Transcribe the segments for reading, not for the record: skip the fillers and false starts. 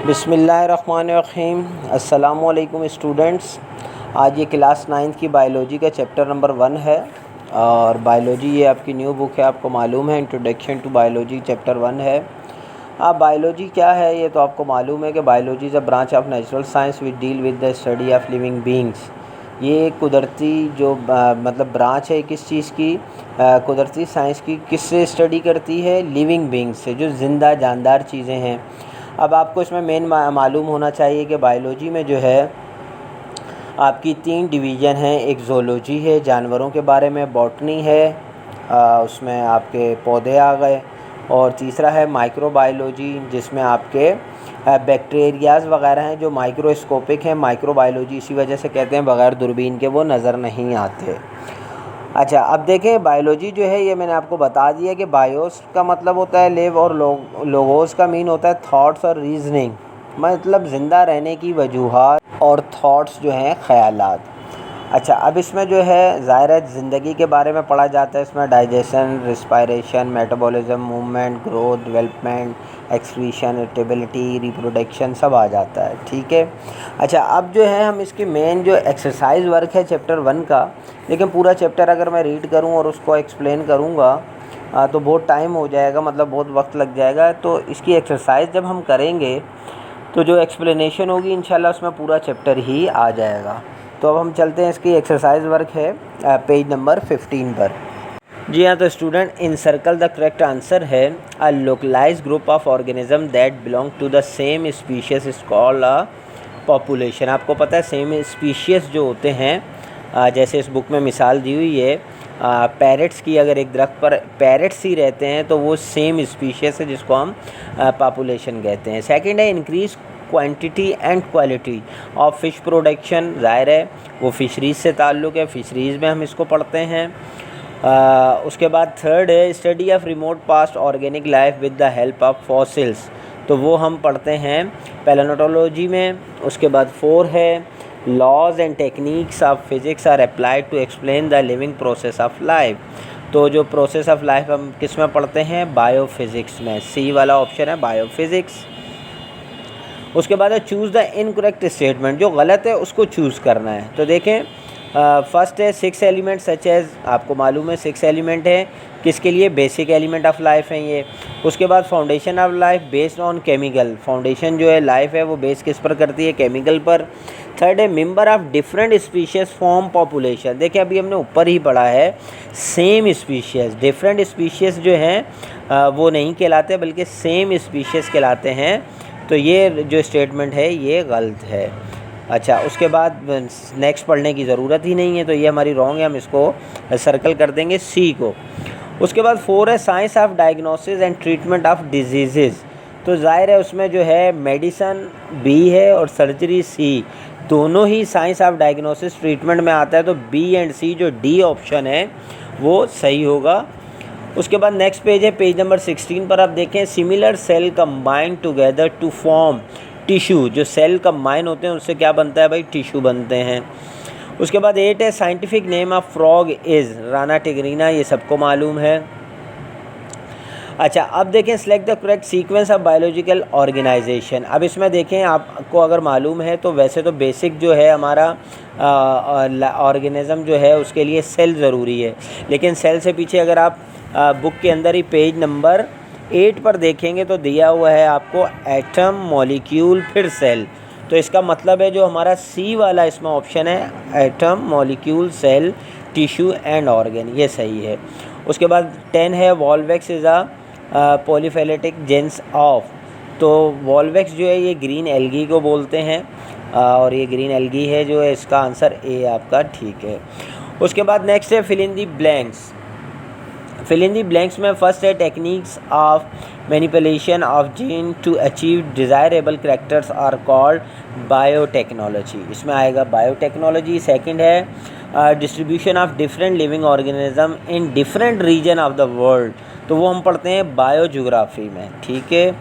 बिस्मिल्लाहिर्रहमानिर्रहीम। अस्सलामुअलैकुम स्टूडेंट्स। आज ये क्लास 9th की बायोलॉजी का चैप्टर नंबर 1 है और बायोलॉजी ये आपकी न्यू बुक है, आपको मालूम है। इंट्रोडक्शन टू बायोलॉजी चैप्टर 1 है। अब बायोलॉजी क्या है ये तो आपको मालूम है कि biology is a branch of natural science which deal with the study of living beings. ये कुदरती जो मतलब ब्रांच है किस चीज़ की, कुदरती साइंस की। किससे स्टडी करती है? लिविंग बींग्स से, जो ज़िंदा जानदार चीज़ें हैं। अब आपको इसमें मेन मालूम होना चाहिए कि बायोलॉजी में जो है आपकी 3 डिवीज़न हैं। एक ज़ूलॉजी है, जानवरों के बारे में, बॉटनी है, उसमें आपके पौधे आ गए, और तीसरा है माइक्रोबायोलॉजी जिसमें आपके बैक्टीरियाज़ वगैरह हैं जो माइक्रोस्कोपिक हैं। माइक्रोबायोलॉजी इसी वजह से कहते हैं बग़ैर दूरबीन के वो नज़र नहीं आते। अच्छा, अब देखें बायोलॉजी जो है ये मैंने आपको बता दिया कि बायोस का मतलब होता है लिव, और लोगोस का मीन होता है थॉट्स और रीज़निंग, मतलब ज़िंदा रहने की वजूहात और थॉट्स जो हैं ख़यालात। अच्छा, अब इसमें जो है ज़ाहिर है ज़िंदगी के बारे में पढ़ा जाता है। इसमें digestion, respiration, metabolism, movement, growth, development, excretion, irritability, reproduction सब आ जाता है। ठीक है। अच्छा, अब जो है हम इसकी मेन जो एक्सरसाइज वर्क है चैप्टर 1 का, लेकिन पूरा चैप्टर अगर मैं रीड करूं और उसको एक्सप्लेन करूंगा तो बहुत टाइम हो जाएगा, मतलब बहुत वक्त लग जाएगा। तो इसकी एक्सरसाइज जब हम करेंगे तो जो एक्सप्लेनेशन होगी इंशाल्लाह उसमें पूरा चैप्टर ही आ जाएगा। तो अब हम चलते हैं, इसकी एक्सरसाइज वर्क है पेज नंबर 15 पर। जी हाँ, तो student in circle the correct answer है a localise group of organism that belong to the same species is called a population. आपको पता है सेम स्पीशीज जो होते हैं, जैसे इस बुक में मिसाल दी हुई है पैरेट्स की। अगर एक दरख्त पर पैरेट्स ही रहते हैं तो वो सेम स्पीशीज है जिसको हम पॉपुलेशन कहते हैं। सेकंड है increase quantity and quality of fish production. ज़ाहिर है वो फ़िशरीज़ से ताल्लुक़ है, फ़िशरीज़ में हम इसको पढ़ते हैं। उसके बाद थर्ड है study of remote past organic life with the help of fossils, तो वो हम पढ़ते हैं पैलियोंटोलॉजी में। उसके बाद 4 है laws and techniques of physics are applied to explain the living process of life. तो जो प्रोसेस ऑफ लाइफ हम किस में पढ़ते हैं? बायोफिज़िक्स में। सी वाला ऑप्शन है बायोफिज़िक्स। उसके बाद है चूज़ द इनकरेक्ट स्टेटमेंट, जो गलत है उसको चूज़ करना है। तो देखें फर्स्ट है 6 एलिमेंट सच एज, आपको मालूम है 6 एलिमेंट है किसके लिए? बेसिक एलिमेंट ऑफ लाइफ हैं ये। उसके बाद foundation of life based on chemical, foundation जो है लाइफ है वो बेस किस पर करती है? केमिकल पर। थर्ड है member of different species form population. देखिए अभी हमने ऊपर ही पढ़ा है सेम स्पीशीज़, डिफरेंट स्पीशीज़ जो हैं वो नहीं कहलाते बल्कि सेम स्पीशीज़ कहलाते हैं। तो ये जो स्टेटमेंट है ये गलत है। अच्छा, उसके बाद नेक्स्ट पढ़ने की ज़रूरत ही नहीं है, तो ये हमारी रॉन्ग है, हम इसको सर्कल कर देंगे सी को। उसके बाद 4 है science of diagnosis and treatment of disease. तो ज़ाहिर है उसमें जो है मेडिसन बी है और सर्जरी सी, दोनों ही साइंस ऑफ डायग्नोसिस ट्रीटमेंट में आता है। तो बी एंड सी जो डी ऑप्शन है वो सही होगा। उसके बाद नेक्स्ट पेज है पेज नंबर 16 पर। आप देखें similar cell combine together to form tissue. जो सेल कंबाइन होते हैं उससे क्या बनता है भाई? टिश्यू बनते हैं। उसके बाद 8 है scientific name of frog is Rana tigrina, ये सबको मालूम है। अच्छा, अब देखें select the correct sequence of biological organisation. अब इसमें देखें आपको अगर मालूम है तो वैसे तो बेसिक जो है हमारा ऑर्गेनिज़म जो है उसके लिए सेल ज़रूरी है, लेकिन सेल से पीछे अगर आप बुक के अंदर ही पेज नंबर 8 पर देखेंगे तो दिया हुआ है आपको एटम, मॉलिक्यूल, फिर सेल। तो इसका मतलब है जो हमारा सी वाला इसमें ऑप्शन है atom, molecule, cell, tissue and organ, ये सही है। उसके बाद 10 है वॉल्वेक्स is a polyphyletic genus of. तो वॉल्वेक्स जो है ये ग्रीन एल्गी को बोलते हैं और ये ग्रीन एल्गी है जो है, इसका आंसर ए आपका ठीक है। उसके बाद नेक्स्ट है fill in the blanks. Fill in the blanks में फर्स्ट है techniques of manipulation of gene to achieve desirable characters are called biotechnology, इसमें आएगा बायोटेक्नोलॉजी। सेकंड है distribution of different living organism in different region of the world, तो वो हम पढ़ते हैं बायोज्योग्राफी में। ठीक है।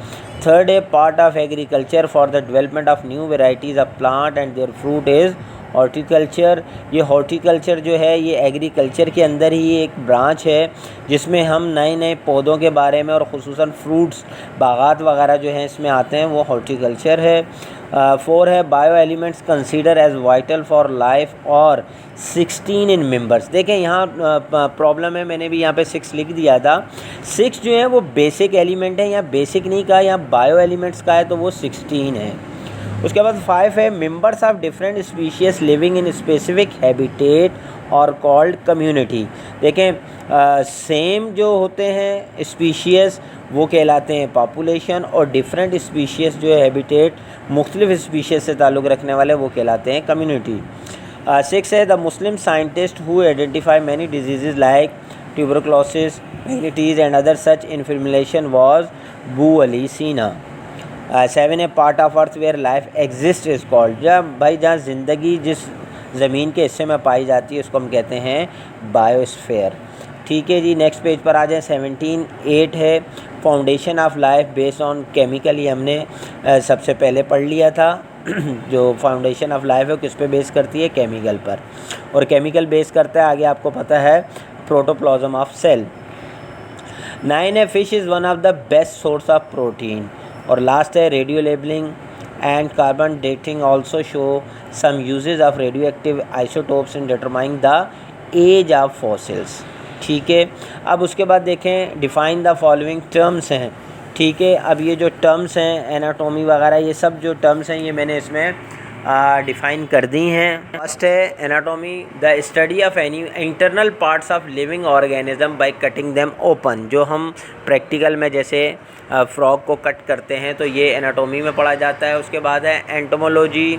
थर्ड है part of agriculture for the development of new varieties of plant and their fruit is horticulture, ये हॉर्टिकल्चर जो है ये एग्रीकल्चर के अंदर ही एक ब्रांच है जिसमें हम नए नए पौधों के बारे में और ख़ुसूसन फ्रूट्स बागात वगैरह जो हैं इसमें आते हैं, वो हॉर्टिकल्चर है। 4 है bio elements consider as vital for life और 16 इन मेंबर्स। देखें यहाँ प्रॉब्लम है, मैंने भी यहाँ पे 6 लिख दिया था। 6 जो है वो बेसिक एलिमेंट है, यहाँ बेसिक नहीं कहा, यहाँ बायो एलिमेंट्स का है तो वो 16 है। उसके बाद 5 है members of different species living in specific habitat और कॉल्ड कम्युनिटी। देखें सेम जो होते हैं स्पीशीज़ वो कहलाते हैं पॉपुलेशन, और डिफरेंट स्पीशीज़ जो है हैबिटेट मुख्तलिफ स्पीशीज़ से ताल्लुक़ रखने वाले वो कहलाते हैं कम्युनिटी। 6 है the Muslim scientist who identify many disease like tuberculosis, मैग्नीटीज़ and other such information was Abu Ali Sina. 7 है part of earth where life exist is called. जब भाई जहाँ ज़िंदगी जिस ज़मीन के हिस्से में पाई जाती है उसको हम कहते हैं बायोस्फीयर। ठीक है जी, नेक्स्ट पेज पर आ जाएं। 17 8 है foundation of life based on chemical. ये हमने सबसे पहले पढ़ लिया था। जो फाउंडेशन ऑफ लाइफ है किस पे बेस करती है, केमिकल पर, और केमिकल बेस करता है आगे आपको पता है प्रोटोप्लाज्म ऑफ सेल। 9 है fish is one of the best source of protein. और लास्ट है radio labelling and carbon dating also show some uses of radioactive isotopes in determining the age of fossils. ठीक है, अब उसके बाद देखें define the following terms हैं। ठीक है, अब ये जो टर्म्स हैं एनाटॉमी वगैरह ये सब जो टर्म्स हैं ये मैंने इसमें डिफ़ाइन कर दी हैं। फर्स्ट है anatomy, the study of any internal parts of living organism by cutting them open. जो हम प्रैक्टिकल में जैसे फ्रॉग को कट करते हैं तो ये एनाटॉमी में पढ़ा जाता है। उसके बाद है entomology,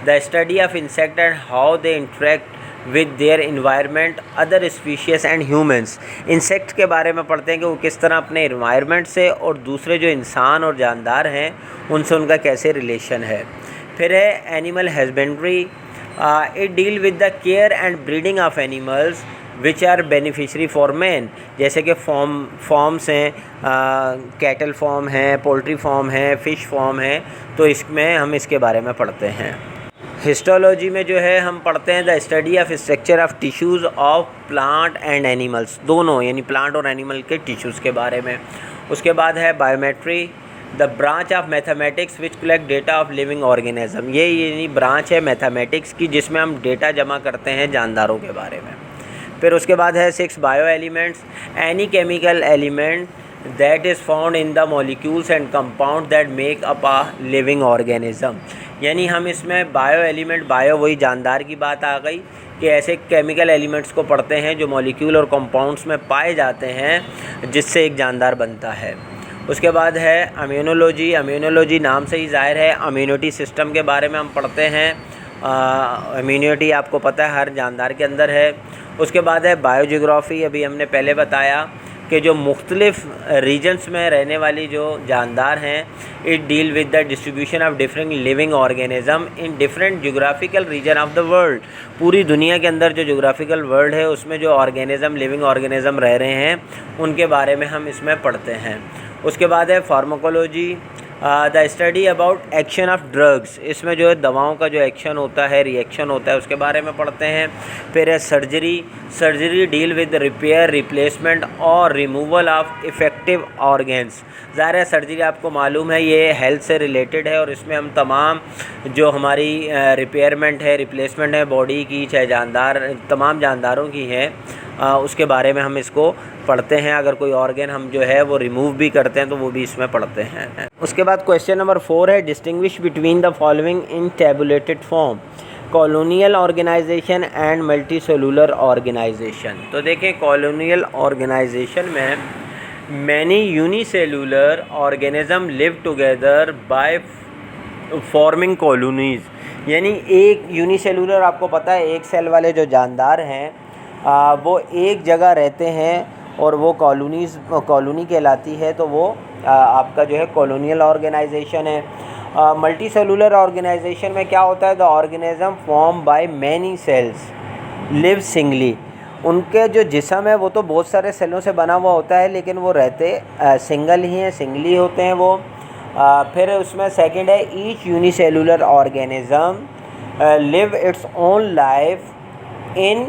the study of insect and how they interact with their environment other species and humans. Insect के बारे में पढ़ते हैं कि वो किस तरह अपने इन्वायरमेंट से और दूसरे जो इंसान और जानदार हैं उनसे उनका कैसे रिलेशन है। फिर है animal husbandry, it deal with the care and breeding of animals which are beneficiary for man. जैसे कि फॉर्म्स हैं, कैटल फॉर्म है, पोल्ट्री फॉर्म है, फ़िश फॉर्म है, तो इसमें हम इसके बारे में पढ़ते हैं। हिस्टोलॉजी में जो है हम पढ़ते हैं the study of structure of tissues of plant and animals, दोनों यानी प्लांट और एनिमल के टिश्यूज़ के बारे में। उसके बाद है biometry, the branch of mathematics which collect data of living organism. ये यानी ब्रांच है मैथमेटिक्स की जिसमें हम डेटा जमा करते हैं जानदारों के बारे में। फिर उसके बाद है 6 bio elements, any chemical element that is found in the molecules and compound that make up a living organism. यानी हम इसमें बायो एलिमेंट, बायो वही जानदार की बात आ गई कि ऐसे केमिकल एलिमेंट्स को पढ़ते हैं जो मॉलिक्यूल और कंपाउंड्स में पाए जाते हैं जिससे एक जानदार बनता है। उसके बाद है इम्यूनोलॉजी, इम्यूनोलॉजी नाम से ही ज़ाहिर है इम्यूनिटी सिस्टम के बारे में हम पढ़ते हैं। इम्यूनिटी आपको पता है हर जानदार के अंदर है। उसके बाद है बायोजियोग्राफी, अभी हमने पहले बताया कि जो मुख्तलिफ़ रीजन्स में रहने वाली जो जानदार हैं, it deal with the distribution of different living organism in different geographical region of the world. पूरी दुनिया के अंदर जो जोग्राफिकल वर्ल्ड है उसमें जो ऑर्गेनिज्म, लिविंग ऑर्गेनिज्म रह रहे हैं उनके बारे में हम इसमें पढ़ते हैं। उसके बाद है pharmacology, the study about action of drugs, इसमें जो है दवाओं का जो एक्शन होता है, रिएक्शन होता है, उसके बारे में पढ़ते हैं। फिर है surgery, surgery deal with repair, replacement और रिमूवल ऑफ इफ़ेक्टिव ऑर्गेन्स। ज़ाहिर है सर्जरी आपको मालूम है ये हेल्थ से रिलेटेड है और इसमें हम तमाम जो हमारी रिपेयरमेंट है, रिप्लेसमेंट है बॉडी की, चाहे जानदार तमाम जानदारों की है, उसके बारे में हम इसको पढ़ते हैं। अगर कोई ऑर्गन हम जो है वो रिमूव भी करते हैं तो वो भी इसमें पढ़ते हैं। उसके बाद क्वेश्चन नंबर 4 है distinguish between the following in tabulated form, colonial organisation and multicellular organisation. तो देखें कॉलोनियल ऑर्गेनाइजेशन में many unicellular organism live together by forming colonies, यानी एक यूनिसेलुलर आपको पता है एक सेल वाले जो जानदार हैं वो एक जगह रहते हैं और वो कॉलोनी कहलाती है, तो वो आपका जो है कॉलोनियल ऑर्गेनाइजेशन है। मल्टी सेलुलर ऑर्गेनाइजेशन में क्या होता है, the organism form by many cells live singly, उनके जो जिस्म है वो तो बहुत सारे सेलों से बना हुआ होता है लेकिन वो रहते सिंगल ही हैं, सिंगली होते हैं वो। फिर उसमें सेकंड है each unicellular organism live its own life in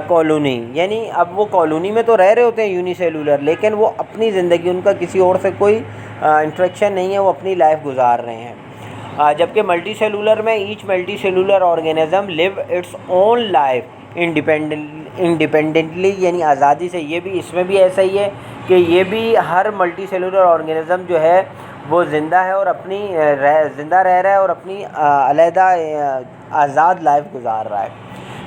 colony, यानी अब वो कॉलोनी में तो रह रहे होते हैं यूनिसेलुलर, लेकिन वो अपनी ज़िंदगी, उनका किसी और से कोई इंटरेक्शन नहीं है, वो अपनी लाइफ गुजार रहे हैं। जबकि मल्टी सेलुलर में each multi cellular organism live its own life independently, यानी आज़ादी से। ये भी, इसमें भी ऐसा ही है कि ये भी हर मल्टी सेलुलर ऑर्गेनिज्म जो है वो ज़िंदा है और अपनी ज़िंदा रह रहा है और अपनी अलहदा आज़ाद लाइफ गुजार रहा है।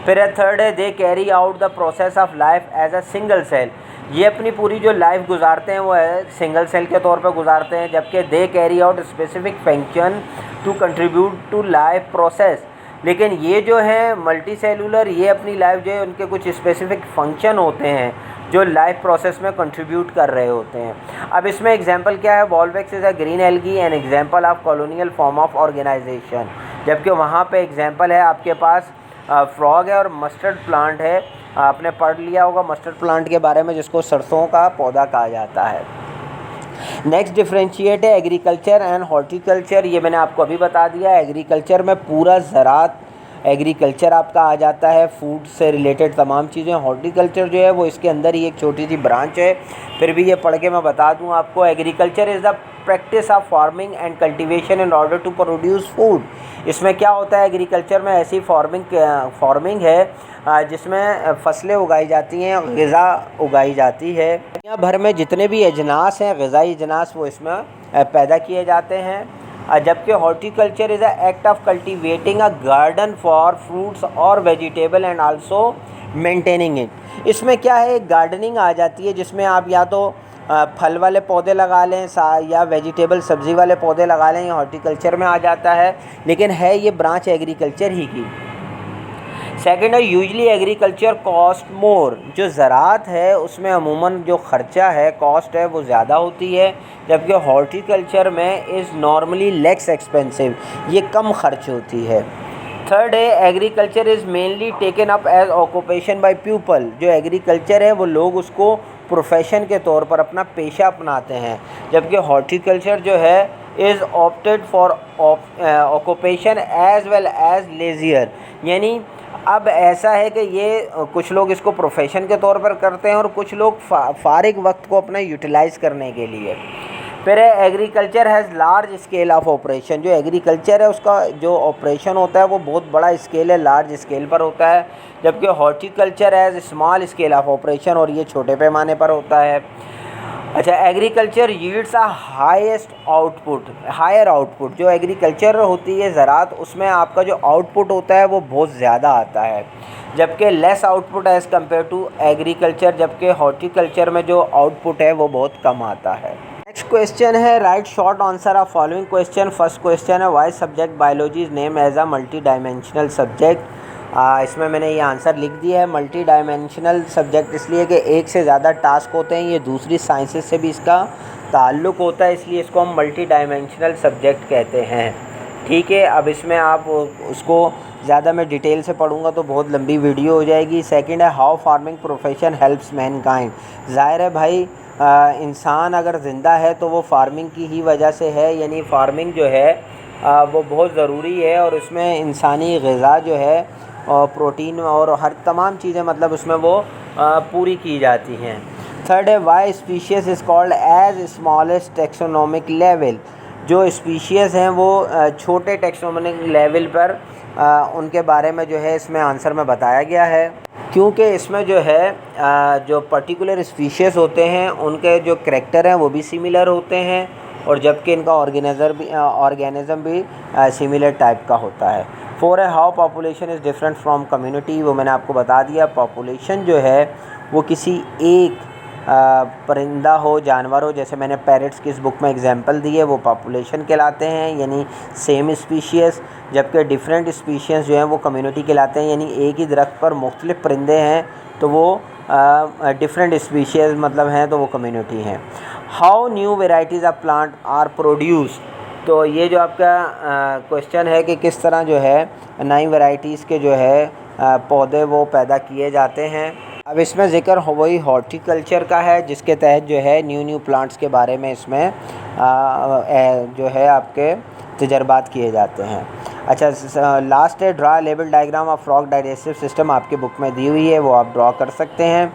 फिर थर्ड है they carry out the process of life as a single cell. ये अपनी पूरी जो लाइफ गुजारते हैं वो है सिंगल सेल के तौर पर गुजारते हैं, जबकि they carry out specific function to contribute to life process. लेकिन ये जो है मल्टी सेलुलर, ये अपनी लाइफ जो है उनके कुछ स्पेसिफिक फंक्शन होते हैं जो लाइफ प्रोसेस में कंट्रीब्यूट कर रहे होते हैं। अब इसमें एग्जांपल क्या है, वॉल्वेक्स is a green algae an example of colonial form of organisation. जबकि वहाँ पे एग्जांपल है आपके पास फ्रॉग है और मस्टर्ड प्लांट है। आपने पढ़ लिया होगा मस्टर्ड प्लांट के बारे में, जिसको सरसों का पौधा कहा जाता है। नेक्स्ट डिफ्रेंशिएट है एग्रीकल्चर एंड हॉर्टिकल्चर। ये मैंने आपको अभी बता दिया। एग्रीकल्चर में पूरा ज़रात एग्रीकल्चर आपका आ जाता है, फूड से रिलेटेड तमाम चीज़ें। हॉर्टिकल्चर जो है वो इसके अंदर ही एक छोटी सी ब्रांच है, फिर भी ये पढ़ के मैं बता दूं आपको। Agriculture is the practice of farming and cultivation in order to produce food. इसमें क्या होता है, एग्रीकल्चर में ऐसी फार्मिंग है जिसमें फसलें उगाई जाती हैं, ग़िज़ा उगाई जाती है। दुनिया भर में जितने भी अजनास हैं, ग़िज़ाई अजनास, वो इसमें पैदा किए जाते हैं। जबकि horticulture is a act of cultivating a garden for fruits और vegetable and also maintaining it. इसमें क्या है, गार्डनिंग आ जाती है जिसमें आप या तो फल वाले पौधे लगा लें या वेजिटेबल सब्ज़ी वाले पौधे लगा लें, हॉर्टिकल्चर में आ जाता है। लेकिन है ये ब्रांच एग्रीकल्चर ही की। सेकेंड है यूजली एग्रीकल्चर कॉस्ट मोर। जो ज़रात है उसमें अमूमन जो ख़र्चा है, कॉस्ट है, वो ज़्यादा होती है, जबकि हॉर्टिकल्चर में इज़ नॉर्मली लेस एक्सपेंसिव, ये कम खर्च होती है। थर्ड है agriculture is mainly taken up age occupation by people. जो एग्रीकल्चर है वो लोग उसको प्रोफेशन के तौर पर अपना पेशा अपनाते हैं, जबकि हॉर्टिकल्चर जो है is opted for occupation as well as leisure. यानी अब ऐसा है कि ये कुछ लोग इसको प्रोफेशन के तौर पर करते हैं और कुछ लोग फारिग वक्त को अपना यूटिलाइज़ करने के लिए। फिर है agriculture has large scale of operation. जो एग्रीकल्चर है उसका जो ऑपरेशन होता है वो बहुत बड़ा स्केल है, लार्ज स्केल पर होता है, जबकि horticulture has small scale of operation, और ये छोटे पैमाने पर होता है। अच्छा, agriculture yields a higher output. जो एग्रीकल्चर होती है ज़रात, उसमें आपका जो आउटपुट होता है वो बहुत ज़्यादा आता है, जबकि less output as compare to agriculture, जबकि हॉर्टिकल्चर में जो आउटपुट है वो बहुत कम आता है। नेक्स्ट क्वेश्चन है write short answer of following question. First question है why subject biology is name as a multi dimensional subject. इसमें मैंने ये आंसर लिख दिया है। मल्टी डायमेंशनल सब्जेक्ट इसलिए कि एक से ज़्यादा टास्क होते हैं, ये दूसरी साइंसेस से भी इसका ताल्लुक़ होता है, इसलिए इसको हम मल्टी डायमेंशनल सब्जेक्ट कहते हैं। ठीक है, अब इसमें आप उसको ज़्यादा मैं डिटेल से पढ़ूंगा तो बहुत लंबी वीडियो हो जाएगी। सेकंड है how farming profession helps Mankind. ज़ाहिर है भाई, इंसान अगर ज़िंदा है तो वो फार्मिंग की ही वजह से है, यानी फार्मिंग जो है वो बहुत ज़रूरी है और उसमें इंसानी ग़िज़ा जो है और प्रोटीन और हर तमाम चीज़ें मतलब उसमें वो पूरी की जाती हैं। थर्ड है why species is called as smallest taxonomic level. जो स्पीशीज़ हैं वो छोटे टैक्सोनॉमिक लेवल पर उनके बारे में जो है इसमें आंसर में बताया गया है, क्योंकि इसमें जो है जो पर्टिकुलर स्पीशीज़ होते हैं उनके जो करैक्टर हैं वो भी सिमिलर होते हैं, और जबकि इनका ऑर्गेनिज़म भी सिमिलर टाइप का होता है। फोर है how population is different from community. वो मैंने आपको बता दिया, पॉपुलेशन जो है वो किसी एक परिंदा हो, जानवर हो, जैसे मैंने पैरट्स की इस बुक में एग्जांपल दी है, वो पॉपुलेशन कहलाते हैं, यानी सेम स्पीशीज़। जबकि डिफरेंट स्पीशीज़ जो हैं वो कम्युनिटी कहलाते हैं, यानी एक ही दरख्त पर मुख्तलिफ परिंदे हैं तो वो डिफरेंट स्पीशीज़ मतलब हैं तो वो कम्युनिटी हैं। How new varieties of plant are produce. तो ये जो आपका क्वेश्चन है कि किस तरह जो है नई वैरायटीज़ के जो है पौधे वो पैदा किए जाते हैं। अब इसमें ज़िक्र वही हॉर्टिकल्चर का है, जिसके तहत जो है न्यू प्लांट्स के बारे में इसमें जो है आपके तजर्बात किए जाते हैं। अच्छा, लास्ट है draw level diagram of frog digestive system, आपकी बुक में दी हुई है, वो आप ड्रॉ कर सकते हैं।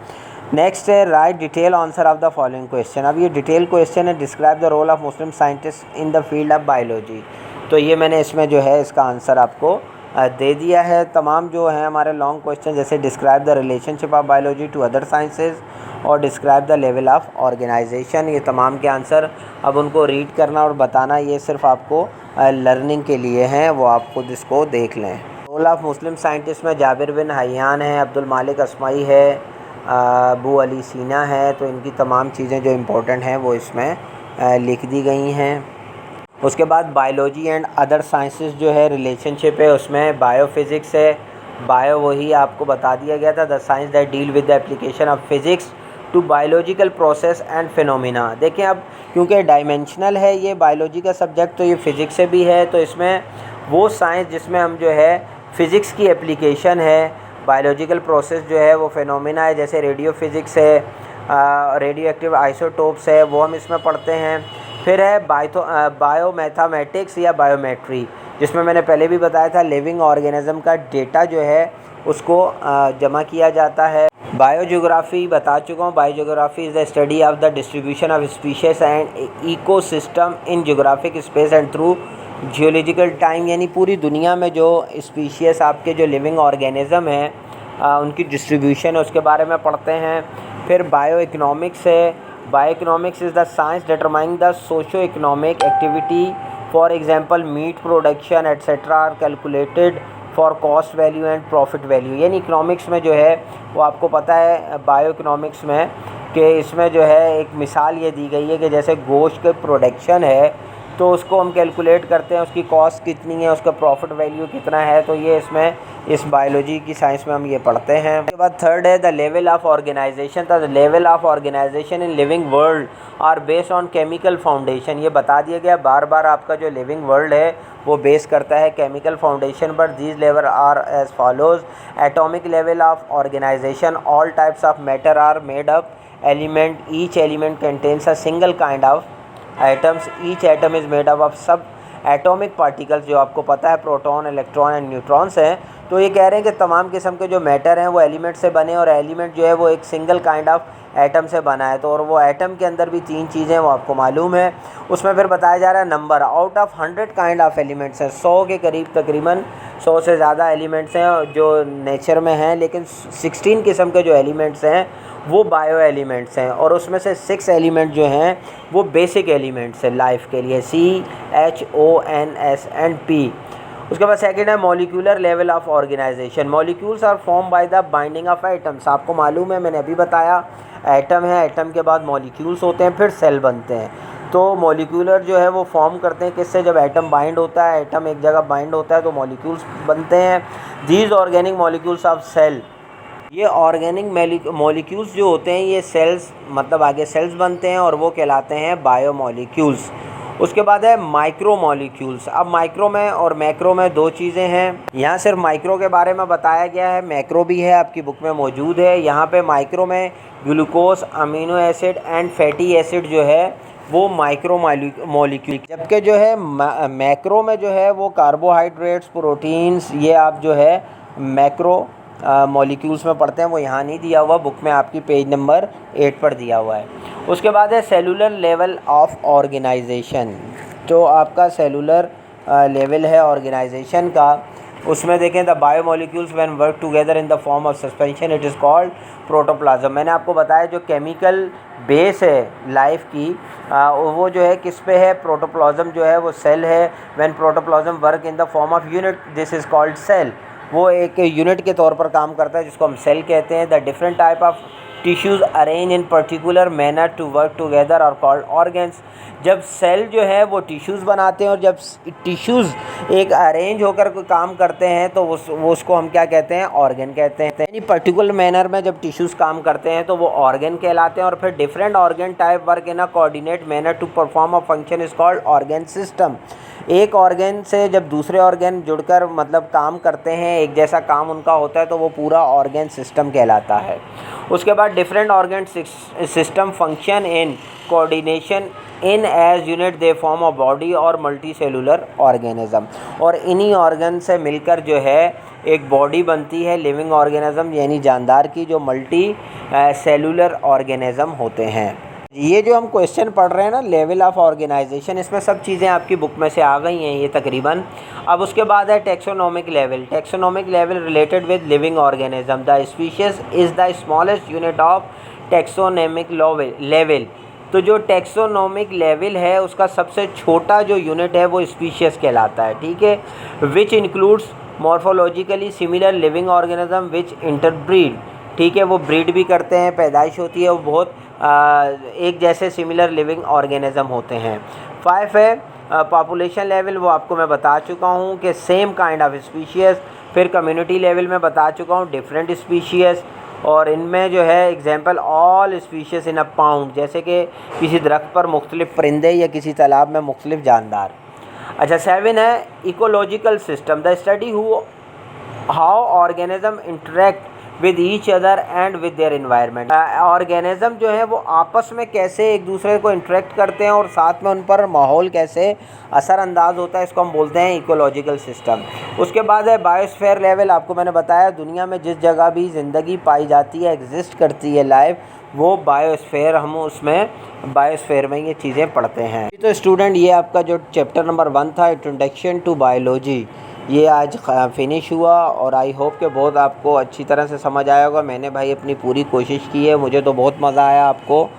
नेक्स्ट है write detail answer of the following question. अब ये डिटेल क्वेश्चन है, describe the role of Muslim scientist in the field of biology. तो ये मैंने इसमें जो है इसका आंसर आपको दे दिया है। तमाम जो हैं हमारे लॉन्ग क्वेश्चन, जैसे describe the relationship of biology to other sciences और describe the level of organisation, ये तमाम के आंसर अब उनको रीड करना और बताना, ये सिर्फ आपको लर्निंग के लिए हैं, वो आप खुद इसको देख लें। रोल ऑफ मुस्लिम साइंटिस्ट में जाबिर बिन हय्यान है, अब्दुल मालिक अस्माई है, अबू अली सीना है। तो इनकी तमाम चीज़ें जो इम्पोर्टेंट हैं वो इसमें लिख दी गई हैं। उसके बाद बायोलॉजी एंड अदर साइंसेस जो है रिलेशनशिप है, उसमें बायोफिज़िक्स है। बायो वही आपको बता दिया गया था, the science that deal with the application of physics to biological process and phenomena. देखें अब क्योंकि डायमेंशनल है ये बायोलॉजी का सब्जेक्ट, तो ये फ़िज़िक्स से भी है, तो इसमें वो साइंस जिसमें हम जो है फ़िज़िक्स की एप्लीकेशन है, बायोलॉजिकल प्रोसेस जो है वो फिनोमिना है, जैसे रेडियो फिज़िक्स है, रेडियो एक्टिव आइसोटोप्स है, वो हम इसमें पढ़ते हैं। फिर है बायोमैथमेटिक्स या बायोमेट्री, जिसमें मैंने पहले भी बताया था लिविंग ऑर्गेनिज्म का डेटा जो है उसको जमा किया जाता है। बायोजियोग्राफी बता चुका हूँ, biogeography is the study of the distribution of species and ecosystem in geographic space and through geological time, यानी पूरी दुनिया में जो स्पीशीज आपके जो लिविंग ऑर्गेनिज्म हैं उनकी डिस्ट्रीब्यूशन है उसके बारे में पढ़ते हैं। फिर बायो इकोनॉमिक्स है, bio economics is the science determining the socio economic activity, for example meat production etcetera are calculated for cost value and profit value. यानी इकोनॉमिक्स में जो है वो आपको पता है बायो इकोनॉमिक्स में कि इसमें जो है एक मिसाल ये दी गई है कि जैसे गोश्त के प्रोडक्शन है तो उसको हम कैलकुलेट करते हैं, उसकी कॉस्ट कितनी है, उसका प्रॉफिट वैल्यू कितना है, तो ये इसमें इस बायोलॉजी की साइंस में हम ये पढ़ते हैं। उसके बाद थर्ड है the level of organisation. The level of organisation in living world are based on chemical foundation. ये बता दिया गया बार बार, आपका जो लिविंग वर्ल्ड है वो बेस करता है केमिकल फाउंडेशन पर। These level are as follows, atomic level of organisation, all types of matter are made up element, each element contains a single kind of atoms, each atom is made up of subatomic particles, जो आपको पता है proton, electron and neutrons हैं। तो ये कह रहे हैं कि तमाम किस्म के जो मैटर हैं वो एलिमेंट से बने, और एलिमेंट जो है वो एक सिंगल काइंड ऑफ एटम से बना है। तो और वो एटम के अंदर भी 3 चीज़ें वो आपको मालूम है। उसमें फिर बताया जा रहा है number out of 100 kind of elements हैं, 100 के करीब, तकरीबन 100 से ज़्यादा एलिमेंट्स हैं जो नेचर में हैं, लेकिन 16 किस्म के जो एलिमेंट्स हैं वो बायो एलिमेंट्स हैं, और उसमें से 6 एलिमेंट जो हैं वो बेसिक एलिमेंट्स हैं लाइफ के लिए, CHONS एंड P। उसके बाद सेकंड है molecular level of organisation. Molecules are form by the binding of atoms. आपको मालूम है, मैंने अभी बताया, एटम है, एटम के बाद मॉलिक्यूल्स होते हैं, फिर सेल बनते हैं। तो मॉलिक्यूलर जो है वो फॉर्म करते हैं किससे, जब एटम बाइंड होता है, एटम एक जगह बाइंड होता है तो मॉलिक्यूल्स बनते हैं। These organic molecules of cell, ये ऑर्गेनिक मॉलिक्यूल्स जो होते हैं ये सेल्स, मतलब आगे सेल्स बनते हैं और वो कहलाते हैं बायो मॉलिक्यूल्स। उसके बाद है माइक्रो मॉलिक्यूल्स। अब माइक्रो में और मैक्रो में 2 चीज़ें हैं। यहाँ सिर्फ माइक्रो के बारे में बताया गया है, मैक्रो भी है, आपकी बुक में मौजूद है। यहाँ पे माइक्रो में glucose, amino acid and fatty acid जो है वो माइक्रो मॉलिक्यूल, जबकि जो है मैक्रो में जो है वो कार्बोहाइड्रेट्स, प्रोटीन्स, ये आप जो है मैक्रो मॉलिक्यूल्स में पढ़ते हैं। वो यहाँ नहीं दिया हुआ, बुक में आपकी पेज नंबर 8 पर दिया हुआ है। उसके बाद है सेलुलर लेवल ऑफ ऑर्गेनाइजेशन। तो आपका सेलुलर लेवल है ऑर्गेनाइजेशन का, उसमें देखें the biomolecules when work together in the form of suspension it is called protoplasm. मैंने आपको बताया जो केमिकल बेस है लाइफ की वो जो है किस पे है, प्रोटोप्लाज्म जो है वो सेल है। When protoplasm work in the form of unit this is called cell. वो एक यूनिट के तौर पर काम करता है जिसको हम सेल कहते हैं। The different type of tissues arrange in particular manner to work together are called organs. जब सेल जो है वो टिश्यूज़ बनाते हैं और जब टिश्यूज़ एक अरेंज होकर कोई काम करते हैं तो वो उसको हम क्या कहते हैं, ऑर्गन कहते हैं। यानी पर्टिकुलर मैनर में जब टिश्यूज़ काम करते हैं तो वो ऑर्गन कहलाते हैं। और फिर different organ type work in a coordinate manner to perform a function is called organ system. एक ऑर्गन से जब दूसरे ऑर्गन जुड़कर मतलब काम करते हैं, एक जैसा काम उनका होता है, तो वो पूरा ऑर्गन सिस्टम कहलाता है। उसके बाद different organ system function in coordination in as unit they form a body और मल्टी सेलुलर ऑर्गेनिज्म। और इन्हीं ऑर्गन से मिलकर जो है एक बॉडी बनती है लिविंग ऑर्गेनिज्म यानी जानदार की, जो मल्टी सेलुलर ऑर्गेनिज्म होते हैं। ये जो हम क्वेश्चन पढ़ रहे हैं ना, लेवल ऑफ ऑर्गेनाइजेशन, इसमें सब चीज़ें आपकी बुक में से आ गई हैं ये तकरीबन। अब उसके बाद है taxonomic level. Taxonomic level related with living organism. The species is the smallest unit of taxonomic level. तो जो टेक्सोनोमिक लेवल है उसका सबसे छोटा जो यूनिट है वो स्पीशीज कहलाता है, ठीक है। Which includes morphologically similar living organism which interbreed, ठीक है, वो ब्रीड भी करते हैं, पैदाइश होती है, वो बहुत एक जैसे सिमिलर लिविंग ऑर्गेनिज्म होते हैं। 5 है पॉपुलेशन लेवल, वो आपको मैं बता चुका हूँ कि सेम काइंड ऑफ स्पीशीज़। फिर कम्युनिटी लेवल में बता चुका हूँ डिफरेंट स्पीशीज़, और इनमें जो है एग्जांपल ऑल स्पीशीज़ इन अ पाउंड, जैसे कि किसी दरख्त पर मुख्तलिफ परिंदे या किसी तालाब में मुख्तलिफ जानदार। अच्छा 7 है ecological system. The study how organism interact with each other and with their environment. Organism जो है वो आपस में कैसे एक दूसरे को इंटरेक्ट करते हैं और साथ में उन पर माहौल कैसे असरअंदाज होता है, इसको हम बोलते हैं इकोलॉजिकल सिस्टम। उसके बाद है बायोस्फीयर लेवल। आपको मैंने बताया दुनिया में जिस जगह भी ज़िंदगी पाई जाती है, एग्जिस्ट करती है लाइफ, वो बायोस्फीयर, हम उसमें बायोस्फीयर में ये चीज़ें पढ़ते हैं। तो स्टूडेंट ये आपका जो चैप्टर नंबर 1 था, इंट्रोडक्शन टू बायोलॉजी, ये आज फिनिश हुआ और आई होप कि बहुत आपको अच्छी तरह से समझ आया होगा। मैंने भाई अपनी पूरी कोशिश की है, मुझे तो बहुत मज़ा आया आपको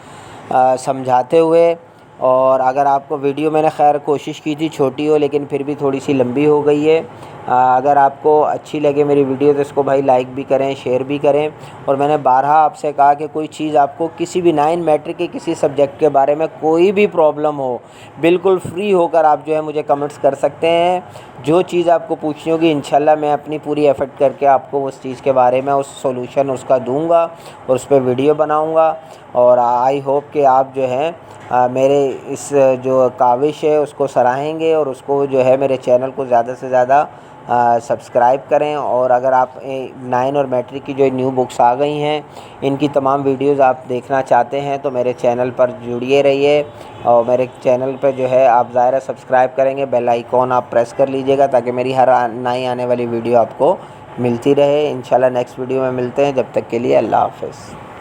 समझाते हुए। और अगर आपको वीडियो, मैंने खैर कोशिश की थी छोटी हो लेकिन फिर भी थोड़ी सी लंबी हो गई है। अगर आपको अच्छी लगे मेरी वीडियो तो इसको भाई लाइक भी करें, शेयर भी करें। और मैंने बारहा आपसे कहा कि कोई चीज़ आपको किसी भी 9 मैट्रिक के किसी सब्जेक्ट के बारे में कोई भी प्रॉब्लम हो, बिल्कुल फ्री होकर आप जो है मुझे कमेंट्स कर सकते हैं। जो चीज़ आपको पूछनी होगी इंशाल्लाह मैं अपनी पूरी एफ़र्ट करके आपको उस चीज़ के बारे में उस सॉल्यूशन उसका दूंगा और उस पर वीडियो बनाऊंगा। और आई होप कि आप जो है मेरे इस जो काविश है उसको सराहेंगे और उसको जो है मेरे चैनल को ज़्यादा से ज़्यादा सब्सक्राइब करें। और अगर आप 9 और मैट्रिक की जो न्यू बुक्स आ गई हैं इनकी तमाम वीडियोस आप देखना चाहते हैं तो मेरे चैनल पर जुड़िए रहिए। और मेरे चैनल पर जो है आप ज़ाहिर सब्सक्राइब करेंगे, बेल आइकॉन आप प्रेस कर लीजिएगा ताकि मेरी हर नई आने वाली वीडियो आपको मिलती रहे। इंशाल्लाह नेक्स्ट वीडियो में मिलते हैं, जब तक के लिए अल्लाह हाफ़िज़।